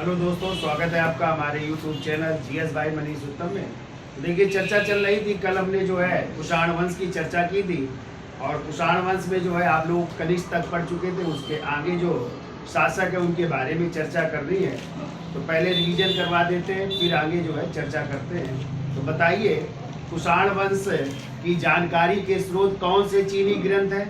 Hello दोस्तों, स्वागत है आपका हमारे YouTube चैनल GS भाई मनीष उत्तम में। देखिए, चर्चा चल रही थी, कल हमने जो है कुषाण वंश की चर्चा की थी और कुषाण वंश में जो है आप लोग कनिष्क तक पढ़ चुके थे। उसके आगे जो शासक है उनके बारे में चर्चा करनी है, तो पहले रिवीजन करवा देते हैं, फिर आगे जो है चर्चा करते हैं। तो बताइए, कुषाण वंश की जानकारी के स्रोत कौन से चीनी ग्रंथ है?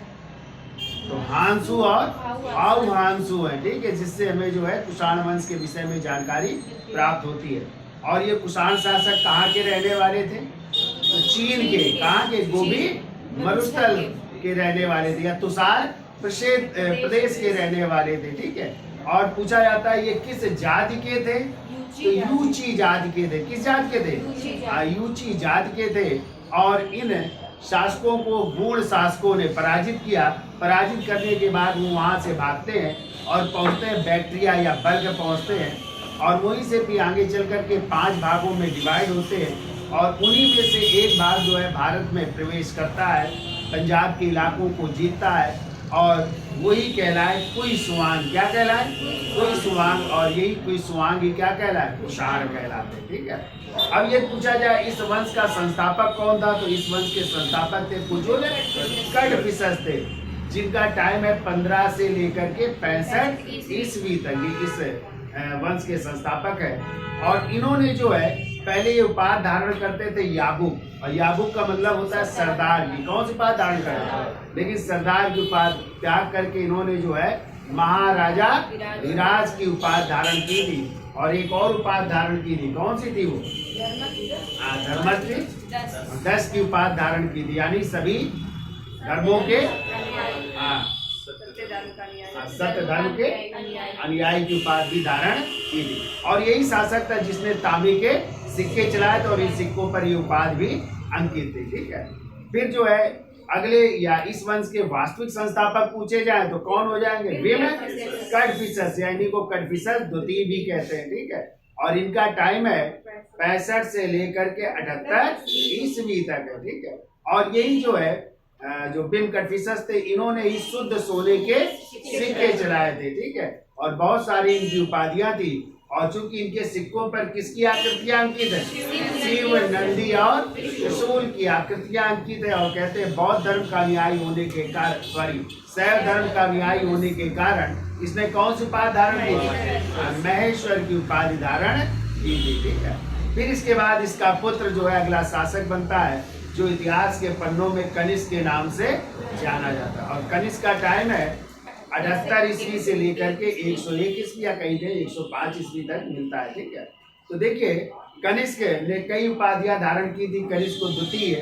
तो हांसू और हांसू है, ठीक है, जिससे हमें जो है कुषाण वंश के विषय में जानकारी प्राप्त होती है। और ये कुषाण शासक कहाँ के रहने वाले थे? तो चीन के, कहाँ के? गोबी मरुस्थल के रहने वाले थे, या तुषार प्रदेश के रहने वाले थे, ठीक है। और पूछा जाता है ये किस जाति के थे? तो यूची जाति के थे। किस जाति के थे? यूची जाति के थे। और इन शासकों को गूढ़ शासकों ने पराजित किया। पराजित करने के बाद वो वहाँ से भागते हैं और पहुँचते हैं बैक्ट्रिया या बल्ग पहुँचते हैं, और वहीं से भी आगे चल कर के 5 भागों में डिवाइड होते हैं, और उन्हीं में से एक भाग जो है भारत में प्रवेश करता है, पंजाब के इलाकों को जीतता है, और वही कहलाए कुई-सुआंग। क्या कहलाए? कुई-सुआंग। और यही कुई-सुआंग ही क्या कहलाए? कुषाण कहलाते, ठीक है। अब ये पूछा जाए इस वंश का संस्थापक कौन था? तो इस वंश के संस्थापक थे पुजुल कड़फिसस थे, जिनका टाइम है 15 से लेकर के 65 ईस्वी तक। ये इस वंश के संस्थापक है। और इन्होंने जो है पहले ये उपाधि धारण करते थे याबुक, और याबुक का मतलब होता है सरदार की। कौन सी उपाधि धारण करते? लेकिन सरदार की उपाधि त्याग करके इन्होंने जो है महाराजा विराज की उपाधि धारण की थी, और एक और उपाधि धारण की थी। कौन सी थी वो? धर्मश्री 10 की उपाधि धारण की थी, यानी सभी धर्मों के सत्य धर्म के अनुयायी की उपाधि धारण की थी। और यही शासक था जिसने तांबे के सिक्के चलाए थे, और इन सिक्कों पर ये उपाधि भी अंकित थी, ठीक है। फिर जो है अगले या इस वंश के वास्तविक संस्थापक पूछे जाए तो कौन हो जाएंगे? विम कड़फिसस, यानी को कड़फिसस द्वितीय भी कहते हैं, ठीक है। और इनका टाइम है 65 से लेकर के 78 ईस्वी तक है, ठीक है। और यही जो है जो बिम कड़फिसस थे, इन्होंने ही शुद्ध सोने के सिक्के चलाए थे, ठीक है। और बहुत सारी इनकी उपाधियां थी, और चूंकि इनके सिक्कों पर किसकी आकृतियां अंकित है? शिव, नंदी और त्रिशूल की आकृतियां अंकित है। और कहते हैं बौद्ध धर्म का अनुयायी होने के कारण, शैव धर्म का अनुयायी होने के कारण इसने कौन सी उपाधि धारण की? महेश्वर की उपाधि धारण की थी, ठीक है। फिर इसके बाद इसका पुत्र जो है अगला शासक बनता है, जो इतिहास के पन्नों में कनिष्क के नाम से जाना जाता है। और कनिष्क का टाइम है 78 ईस्वी से लेकर के 101 ईस्वी, या कहीं 105 ईस्वी तक मिलता है, ठीक है। तो देखिए, कनिष्क ने कई उपाधियां धारण की थी। कनिष्क को द्वितीय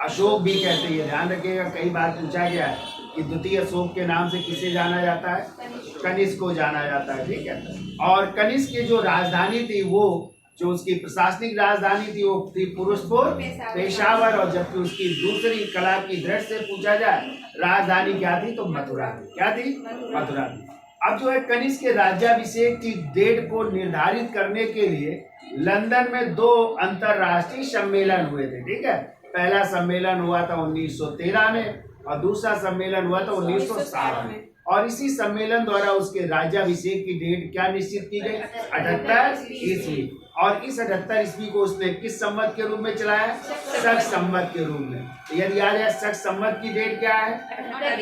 अशोक भी कहते हैं, ध्यान रखिएगा, कई बार पूछा गया है कि द्वितीय अशोक के नाम से किसे जाना जाता है? कनिष्क को जाना जाता है, ठीक है। और कनिष्क की जो राजधानी थी, वो जो उसकी प्रशासनिक राजधानी थी, वो थी पुरुषपुर, पेशावर। और जबकि उसकी दूसरी कला की दृष्टि से पूछा जाए राजधानी क्या थी? तो मथुरा थी। क्या थी? मथुरा थी। अब जो है कनिष्क के राज्याभिषेक की डेट को निर्धारित करने के लिए लंदन में 2 अंतरराष्ट्रीय सम्मेलन हुए थे, ठीक है। पहला सम्मेलन हुआ था 1913 में, और दूसरा सम्मेलन हुआ था 1917 में। और इसी सम्मेलन द्वारा उसके राज्याभिषेक की डेट क्या निश्चित की गई? 78 ईस्वी। और इस 78 ईस्वी को उसने किस संवत के रूप में चलाया? शक संवत के रूप में। तो यदि याद है शक संवत की डेट क्या है?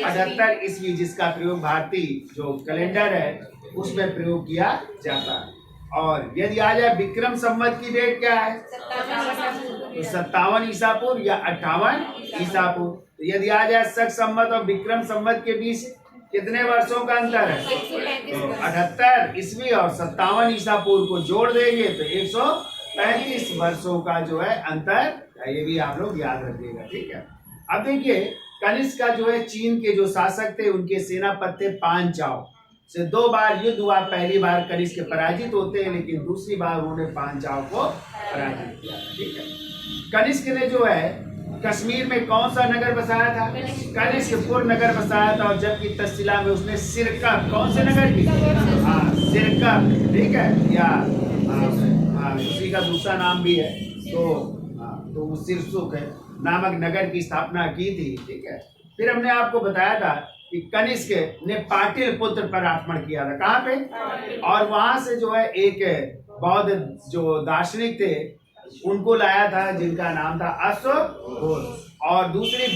78 ईस्वी, जिसका प्रयोग भारतीय जो कैलेंडर है उसमें प्रयोग किया जाता है। और यदि आ जाए विक्रम संवत की डेट क्या है? तो 57 ईसा पूर्व या 58 ईसा पूर्व। तो यदि आ जाए शक संवत और विक्रम संवत के बीच कितने वर्षों का अंतर है? तो 78 ईस्वी और 57 ईसा पूर्व को जोड़ देंगे तो 135 वर्षों का जो है अंतर, ये भी आप लोग याद रखिएगा, ठीक है। अब देखिए, कनिष्क का जो है चीन के जो शासक थे, उनके सेनापति थे पांचाल से 2 बार युद्ध हुआ। पहली बार कनिष्क पराजित होते हैं, लेकिन दूसरी बार उन्होंने पांचाल को पराजित किया, ठीक है। कनिष्क ने जो है कश्मीर में कौन सा नगर बसाया था? कनिष्कपुर नगर बसाया था। और जबकि तक्षशिला में उसने सिरकप, कौन से नगर की? सिरकप, ठीक है, या उसी का दूसरा नाम भी है, तो वो सिरसुख है नामक नगर की स्थापना की थी, ठीक है। फिर हमने आपको बताया था कि कनिष्क ने पाटिल पुत्र पर आक्रमण किया था। कहाँ पे? और वहां से जो है एक बौद्ध जो दार्शनिक थे उनको लाया था जिनका नाम था अश्वघोष, और दूसरी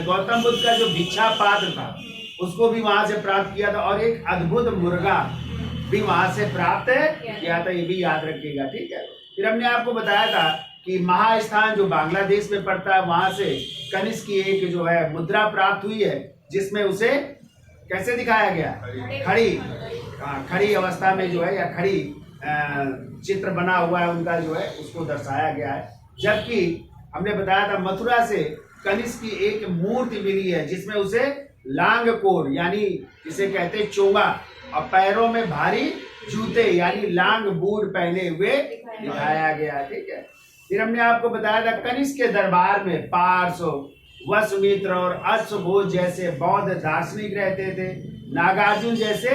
गौतम बुद्ध का जो भिक्षा पात्र था उसको भी वहां से प्राप्त किया था, और एक अद्भुत मुर्गा भी वहां से प्राप्त किया था। ये भी याद रखिएगा, ठीक है। फिर हमने आपको बताया था कि महास्थान जो बांग्लादेश में पड़ता है वहां से कनिष्क की एक जो है मुद्रा प्राप्त हुई है, जिसमें उसे कैसे दिखाया गया? खड़ी, खड़ी अवस्था में जो है, या खड़ी चित्र बना हुआ है उनका जो है, उसको दर्शाया गया है। जबकि हमने बताया था मथुरा से कनिष्क की एक मूर्ति मिली है जिसमें उसे लांग कोर यानी जिसे कहते हैं चोंगा और पैरों में भारी जूते यानी लांग बूट पहने हुए दिखाया गया, ठीक है। फिर हमने आपको बताया था कनिष्क के दरबार में पार्श्व, वसुमित्र और अश्वघोष जैसे बौद्ध दार्शनिक रहते थे, नागार्जुन जैसे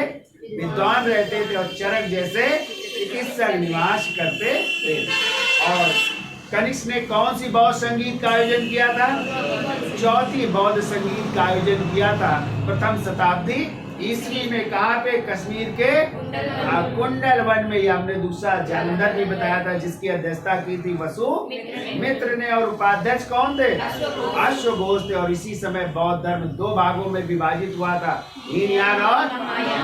विद्वान रहते थे और चरक जैसे चिकित्सक निवास करते थे। और कनिष्क ने कौन सी बौद्ध संगीत का आयोजन किया था? चौथी बौद्ध संगीत का आयोजन किया था प्रथम शताब्दी ईस्वी में। कहाँ पे? कश्मीर के कुंडल वन में। यह हमने दूसरा जालंधर भी बताया था जिसकी अध्यक्षता की थी वसुमित्र ने, और उपाध्यक्ष कौन थे? अश्वघोष थे। और इसी समय बौद्ध धर्म दो भागों में विभाजित हुआ था, हीनयान और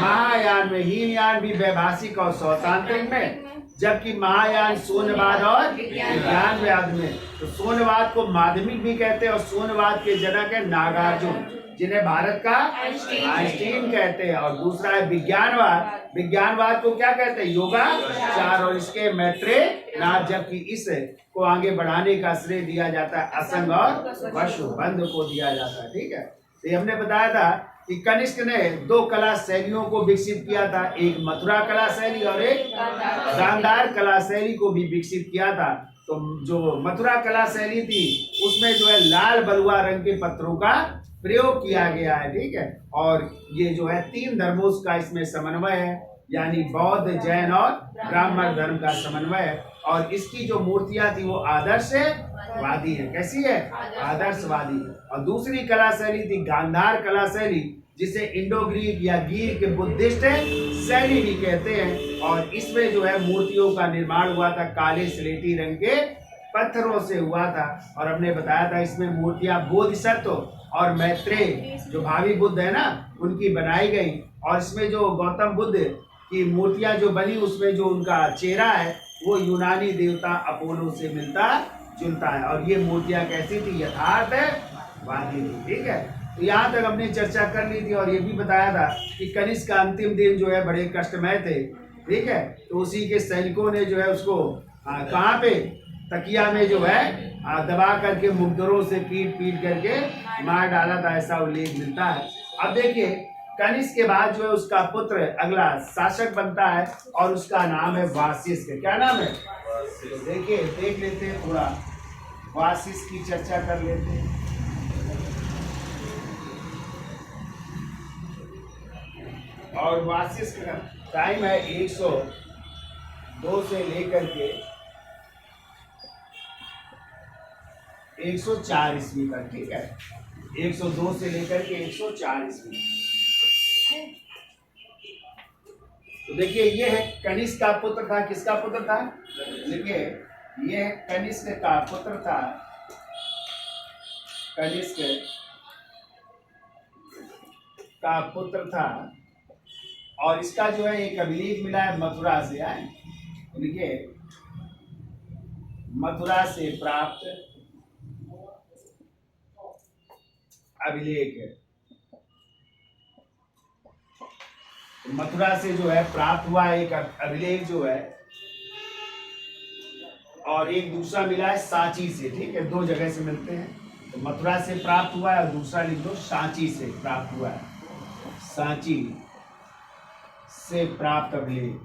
महायान में। हीनयान भी वैभाषिक और सौतांत्रिक में, जबकि महायान शून्यवाद और विज्ञानवाद में। तो शून्यवाद को माध्यमिक भी कहते हैं और शून्यवाद के जनक है नागार्जुन, जिन्हें भारत का आइंस्टीन कहते हैं। और दूसरा है विज्ञानवाद। विज्ञानवाद को क्या कहते हैं? योगाचार, और इसके मैत्रेयनाथ। जबकि इस को आगे बढ़ाने का श्रेय दिया जाता है असंग और वशुबंध को दिया जाता है, ठीक है। तो हमने बताया था कि कनिष्क ने दो कला शैलियों को विकसित किया था, एक मथुरा कला शैली और एक गांधार कला शैली को भी विकसित किया था। तो जो मथुरा कला शैली थी उसमें जो है लाल बलुआ रंग के पत्थरों का प्रयोग किया गया है, ठीक है। और ये जो है तीन धर्मों का इसमें समन्वय है, यानी बौद्ध, जैन और ब्राह्मण धर्म का समन्वय है। और इसकी जो मूर्तियां थी वो आदर्शवादी है। कैसी है? आदर्शवादी। और दूसरी कला शैली थी गांधार कला शैली, जिसे इंडो ग्रीक या ग्रीक बुद्धिस्ट शैली भी कहते हैं। और इसमें जो है मूर्तियों का निर्माण हुआ था काले स्लेटी रंग के पत्थरों से हुआ था। और हमने बताया था इसमें मूर्तियां बोधिसत्व और मैत्रेय जो भावी बुद्ध है ना उनकी बनाई गई। और इसमें जो गौतम बुद्ध की मूर्तियां जो बनी उसमें जो उनका चेहरा है वो यूनानी देवता अपोलो से मिलता जुलता है। और ये मूर्तियां कैसी थी? यथार्थवादी थी, ठीक है। तो यहाँ तक हमने चर्चा कर ली थी। और ये भी बताया था कि कनिष्क का अंतिम दिन जो है बड़े कष्टमय थे, ठीक है। तो उसी के सैनिकों ने जो है उसको कहाँ पे? तकिया में जो है दबा करके मुग्धरों से पीट पीट करके मार डाला था, ऐसा उल्लेख मिलता है। अब देखिए कनिष्क के बाद जो है उसका पुत्र अगला शासक बनता है और उसका नाम है वासिष्ठ। क्या नाम है? तो देखिए देख लेते हैं, थोड़ा वासिष्ठ की चर्चा कर लेते हैं। और वासिष्ठ का टाइम है 102 से लेकर के 104 ईस्वी तक, ठीक है। 102 से लेकर के 104 ईस्वी। तो देखिए ये है कनिष्क का पुत्र था। किसका पुत्र था? देखिए ये कनिष्क का पुत्र था, कनिष्क का पुत्र था। और इसका जो है एक अभिलेख मिला है मथुरा से। देखिए मथुरा से प्राप्त अभिलेख है। मथुरा से जो है प्राप्त हुआ एक अभिलेख जो है, और एक दूसरा मिला है सांची से, ठीक है। दो जगह से मिलते हैं। तो मथुरा से प्राप्त हुआ है और दूसरा लिख दो सांची से प्राप्त हुआ है। सांची से प्राप्त अभिलेख,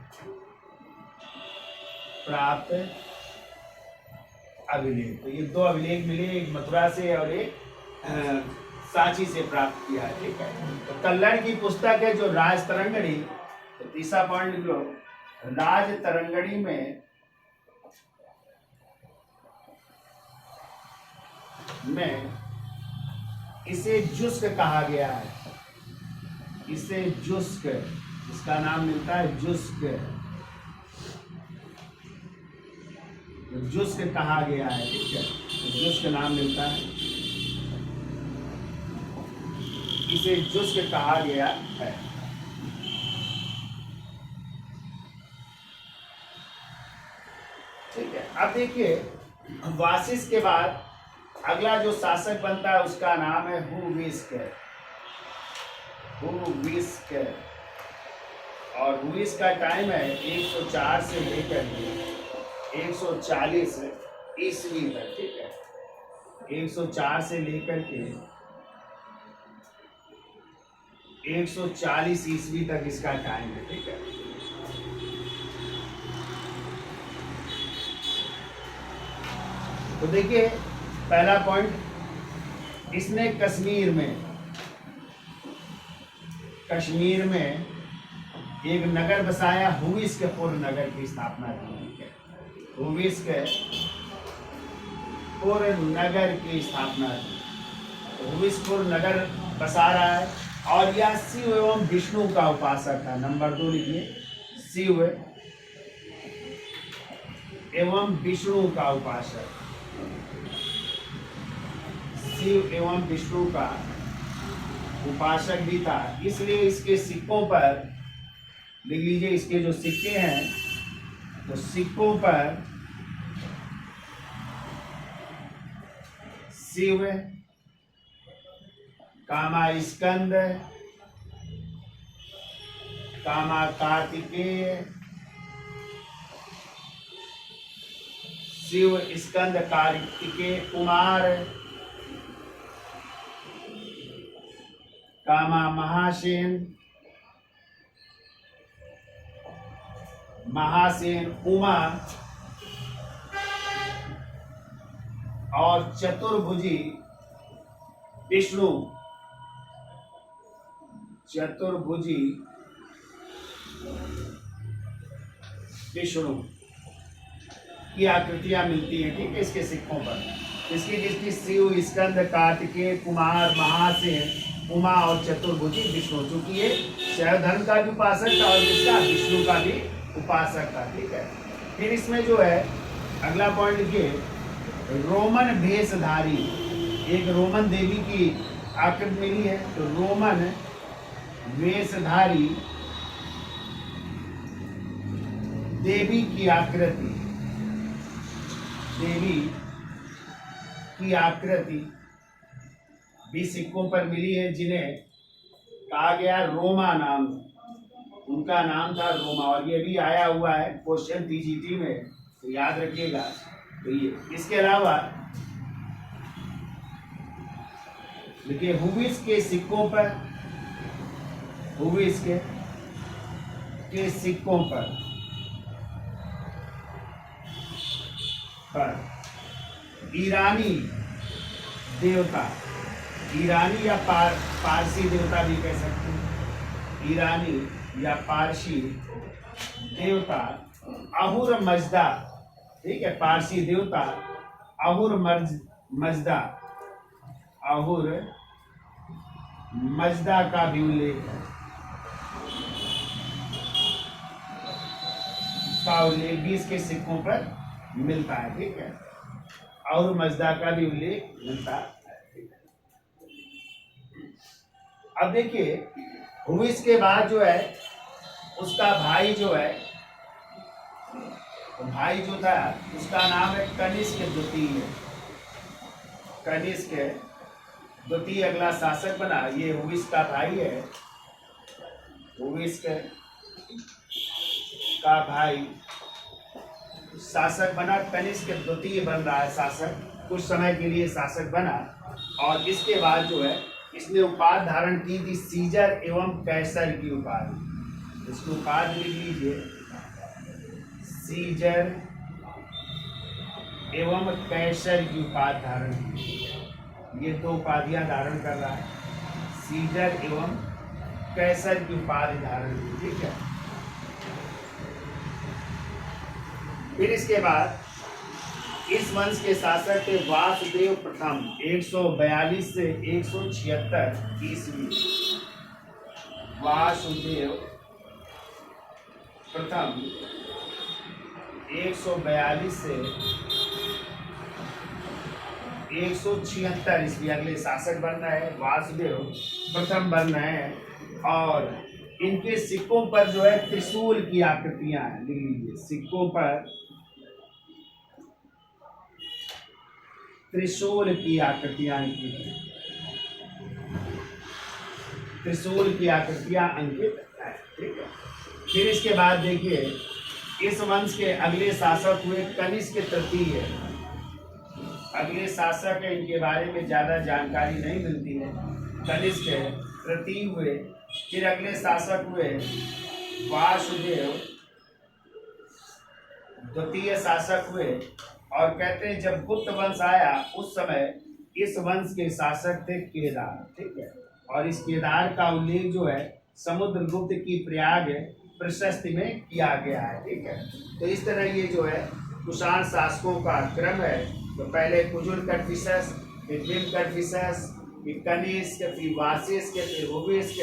प्राप्त अभिलेख। तो ये दो अभिलेख मिले, एक मथुरा से और एक सांची से प्राप्त किया है, ठीक है। तो कल्लड़ की पुस्तक है जो राज तरंगड़ी, तो तीसरा पॉइंट लिख लो, राज तरंगड़ी में इसे जुस्क कहा गया है। इसे जुस्क, इसका नाम मिलता है जुस्क। तो जुस्क कहा गया है, ठीक है, तो जुस्क नाम मिलता है, इसे जुस्क कहा गया है। ठीक है, अब देखिए वासिस के बाद अगला जो शासक बनता है उसका नाम है हुविस्क। हुविस्क, और हुविस्क का टाइम है 104 से लेकर 140 ईस्वी तक। ठीक है, 104 से लेकर के 140 ईस्वी तक इसका टाइम है। ठीक है, तो देखिए पहला पॉइंट, इसने कश्मीर में एक नगर बसाया, हुविस्कपुर नगर की स्थापना की। हुविस्कपुर नगर की स्थापना की, हुविस्कपुर नगर बसा रहा है, और यह शिव एवं विष्णु का उपासक है। नंबर 2 लिखिए, शिव एवं विष्णु का उपासक, शिव एवं विष्णु का उपासक भी था। इसलिए इसके सिक्कों पर लिख लीजिए, इसके जो सिक्के हैं तो सिक्कों पर शिव, कामा स्कंद, कामा कार्तिकेय, शिव स्कंद कार्तिकेय कुमार, कामा महासेन, महासेन उमा, और चतुर्भुजी विष्णु, चतुर्भुजी विष्णु की आकृतियां मिलती हैं। ठीक है, इसके सिक्कों पर किसकी शिव, स्कंद, कार्तिकेय, कुमार, महासेन, उमा और चतुर्भुजी विष्णु, चूंकि ये शैव धर्म का भी उपासक था और इसका विष्णु का भी उपासक था। ठीक है, फिर इसमें जो है अगला पॉइंट लिखिए, रोमन भेषधारी, एक रोमन देवी की आकृति मिली है, तो रोमन वेशधारी देवी की आकृति, देवी की आकृति भी सिक्कों पर मिली है, जिन्हें कहा गया रोमा नाम, उनका नाम था रोमा, और ये भी आया हुआ है क्वेश्चन टीजीटी में, तो याद रखिएगा। तो ये इसके अलावा देखिए हुविस्क के सिक्कों पर, हुविस्क के सिक्कों पर ईरानी देवता, ईरानी या पारसी देवता भी कह सकते हैं, ईरानी या पारसी देवता अहुर मजदा, ठीक है, पारसी देवता अहुर मजदा, अहुर मजदा का भी उल्लेख है, का उल्लेख भी इसके सिक्कों पर मिलता है। ठीक है, और मजदा का भी उल्लेख मिलता है। अब देखिए हुविस्क के बाद जो है उसका भाई जो है, तो भाई जो था उसका नाम है कनिष्क द्वितीय। कनिष्क द्वितीय अगला शासक बना, ये हुविस्क का भाई है, हुविस्क का भाई शासक बना, कनिष्क द्वितीय बन रहा है शासक, कुछ समय के लिए शासक बना, और इसके बाद जो है इसने उपाधि धारण की थी सीजर एवं कैसर की उपाधि। इसकी उपाधि लिख लीजिए, सीजर एवं कैसर की उपाधि धारण की। ये दो उपाधियां धारण कर रहा है, सीजर एवं कैसर की उपाधि धारण की। ठीक है, फिर इसके बाद इस वंश के शासक थे वासुदेव प्रथम 142 से 176 ईस्वी। वासुदेव प्रथम 142 से 176 ईस्वी अगले शासक बनना है। वासुदेव प्रथम बनना है और इनके सिक्कों पर जो है त्रिशूल की आकृतियां हैं, लिख लीजिए। सिक्कों पर त्रिशूल की आकृतियां अंकित हैं, त्रिशूल की आकृतियां अंकित है, ठीक है। फिर इसके बाद देखिए इस वंश के अगले शासक हुए कनिष्क तृतीय। अगले शासक है, इनके बारे में ज्यादा जानकारी नहीं मिलती है। कनिष्क तृतीय हुए। फिर अगले शासक हुए वासुदेव द्वितीय शासक हुए। और कहते हैं जब गुप्त वंश आया उस समय इस वंश के शासक थे केदार, ठीक है। और इस केदार का उल्लेख जो है समुद्रगुप्त की प्रयाग प्रशस्ति में किया गया है, ठीक है। तो इस तरह ये जो है कुषाण शासकों का क्रम है। तो पहले कुजुल कटफिसस, फिर भीम कटफिसस, फिर कनिष्क, फिर वासिष्क, फिर हुविष्क,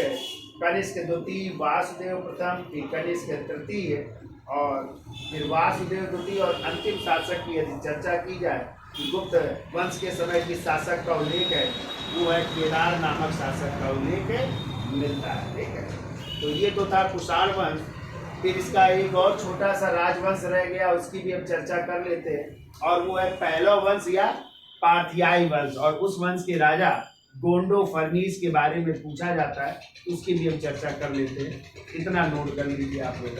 कनिष्क द्वितीय, वासुदेव प्रथम, फिर कनिष्क तृतीय और फिर वासुदेव द्वितीय। और अंतिम शासक की यदि चर्चा की जाए कि गुप्त वंश के समय किस शासक का उल्लेख है, वो है केदार नामक शासक का उल्लेख मिलता है, ठीक है। तो ये तो था कुषाण वंश। फिर इसका एक और छोटा सा राजवंश रह गया, उसकी भी हम चर्चा कर लेते हैं और वो है पहलव वंश या पार्थियाई वंश। और उस वंश के राजा गोंडो फर्नीस के बारे में पूछा जाता है, उसकी भी हम चर्चा कर लेते हैं। इतना नोट कर लीजिए आप लोग।